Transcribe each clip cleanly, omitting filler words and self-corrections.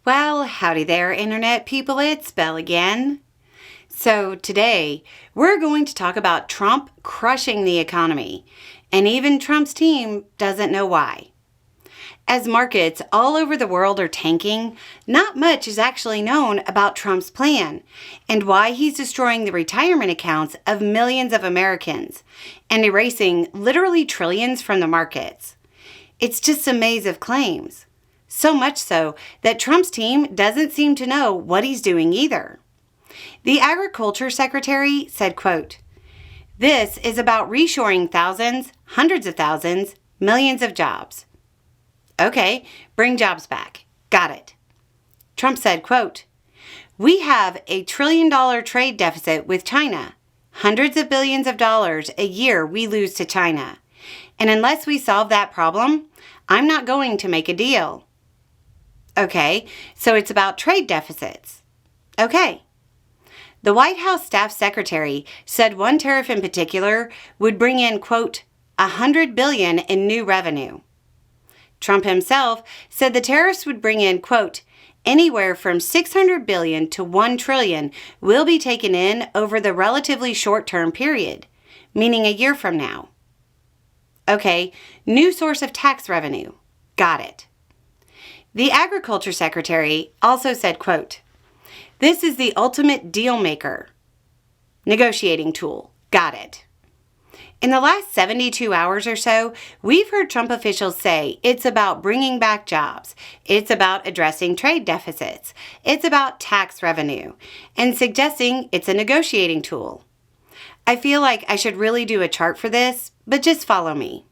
Well, howdy there, Internet people. It's Belle again. So today, we're going to talk about Trump crushing the economy, and even Trump's team doesn't know why. As markets all over the world are tanking, not much is actually known about Trump's plan and why he's destroying the retirement accounts of millions of Americans and erasing literally trillions from the markets. It's just a maze of claims. So much so that Trump's team doesn't seem to know what he's doing either. The Agriculture Secretary said, quote, "This is about reshoring thousands, hundreds of thousands, millions of jobs." Okay, bring jobs back. Got it. Trump said, quote, "We have a $1 trillion trade deficit with China. Hundreds of billions of dollars a year we lose to China. And unless we solve that problem, I'm not going to make a deal." Okay, so it's about trade deficits. Okay. The White House staff secretary said one tariff in particular would bring in, quote, $100 billion in new revenue. Trump himself said the tariffs would bring in, quote, anywhere from $600 billion to $1 trillion will be taken in over the relatively short-term period, meaning a year from now. Okay, new source of tax revenue. Got it. The Agriculture Secretary also said, quote, "This is the ultimate deal maker. Negotiating tool. Got it." In the last 72 hours or so, we've heard Trump officials say it's about bringing back jobs, it's about addressing trade deficits, it's about tax revenue, and suggesting it's a negotiating tool. I feel like I should really do a chart for this, but just follow me.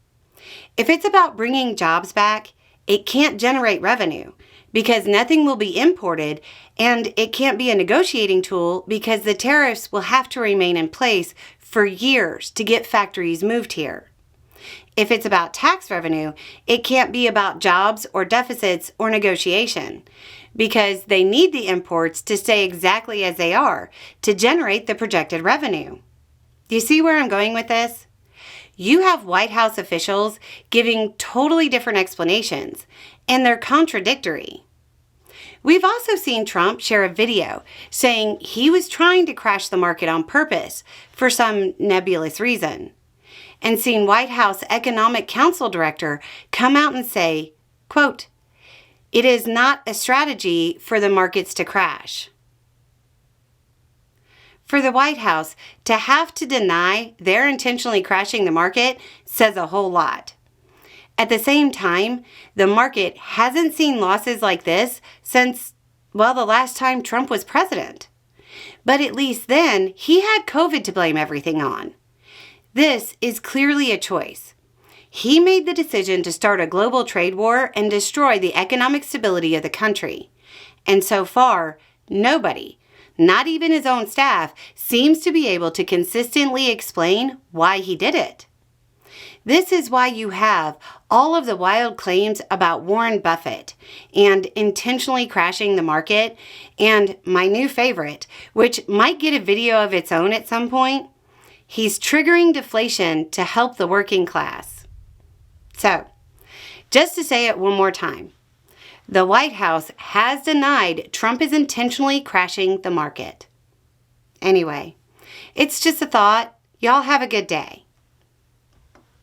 If it's about bringing jobs back, it can't generate revenue because nothing will be imported, and it can't be a negotiating tool because the tariffs will have to remain in place for years to get factories moved here. If it's about tax revenue, it can't be about jobs or deficits or negotiation because they need the imports to stay exactly as they are to generate the projected revenue. Do you see where I'm going with this? You have White House officials giving totally different explanations, and they're contradictory. We've also seen Trump share a video saying he was trying to crash the market on purpose for some nebulous reason, and seen White House Economic Council Director come out and say, quote, "It is not a strategy for the markets to crash." For the White House to have to deny they're intentionally crashing the market says a whole lot. At the same time, the market hasn't seen losses like this since, well, the last time Trump was president. But at least then, he had COVID to blame everything on. This is clearly a choice. He made the decision to start a global trade war and destroy the economic stability of the country. And so far, nobody, not even his own staff, seems to be able to consistently explain why he did it. This is why you have all of the wild claims about Warren Buffett and intentionally crashing the market, and my new favorite, which might get a video of its own at some point, he's triggering deflation to help the working class. So, just to say it one more time, the White House has denied Trump is intentionally crashing the market. Anyway, it's just a thought. Y'all have a good day.